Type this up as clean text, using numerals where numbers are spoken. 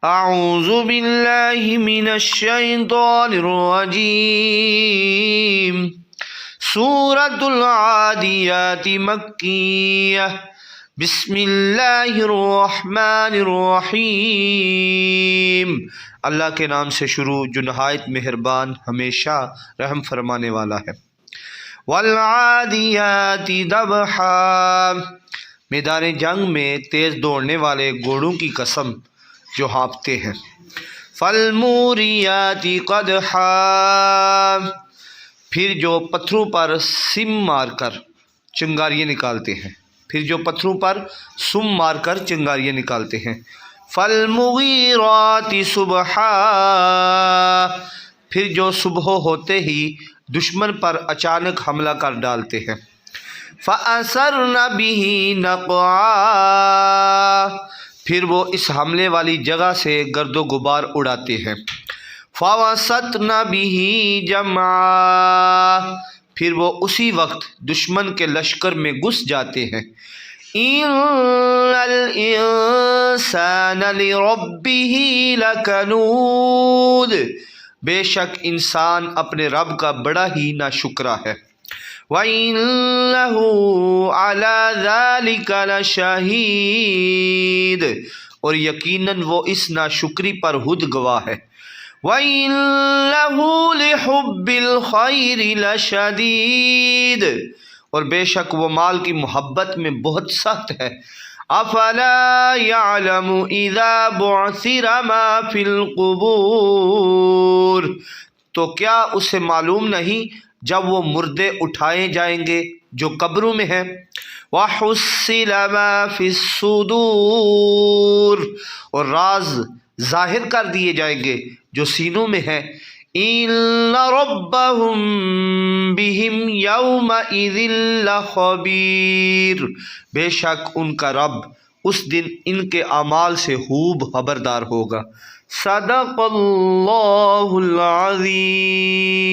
اعوذ باللہ من الشیطان الرجیم سورۃ العادیات مکیہ بسم اللہ الرحمن الرحیم۔ اللہ کے نام سے شروع جو نہایت مہربان ہمیشہ رحم فرمانے والا ہے۔ والعادیات ضبحا، میدان جنگ میں تیز دوڑنے والے گھوڑوں کی قسم جو ہانپتے ہیں۔ فالموریات قدحا، پھر جو پتھروں پر سم مار کر چنگاریاں نکالتے ہیں، چنگاریاں نکالتے ہیں۔ فالمغیرات صبحا، پھر جو صبح ہوتے ہی دشمن پر اچانک حملہ کر ڈالتے ہیں۔ فَأَثَرْنَ بِهِ نَقْعًا، پھر وہ اس حملے والی جگہ سے گرد و غبار اڑاتے ہیں۔ فَوَسَطْنَ بِهِ جَمْعًا، پھر وہ اسی وقت دشمن کے لشکر میں گھس جاتے ہیں۔ إِنَّ الْإِنسَانَ لِرَبِّهِ لَكَنُودٌ، بے شک انسان اپنے رب کا بڑا ہی ناشکرا ہے۔ وَإِنَّهُ عَلَى ذَلِكَ لَشَهِيدٌ، اور یقیناً وہ اس ناشکری پر خود گواہ ہے۔ وَإِنَّهُ لِحُبِّ الْخَيْرِ لَشَدِيدٌ، اور بے شک وہ مال کی محبت میں بہت سخت ہے۔ أَفَلَا يَعْلَمُ إِذَا بُعْثِرَ مَا فِي الْقُبُورِ، تو کیا اسے معلوم نہیں جب وہ مردے اٹھائے جائیں گے جو قبروں میں ہیں۔ وَحُصِّلَ مَا فِي الصُّدُورِ، اور راز ظاہر کر دیے جائیں گے جو سینوں میں ہیں۔ إِنَّ رَبَّهُم بِهِمْ يَوْمَئِذٍ لَخَبِيرٌ، بے شک ان کا رب اس دن ان کے اعمال سے خوب خبردار ہوگا۔ صدق اللہ العظیم۔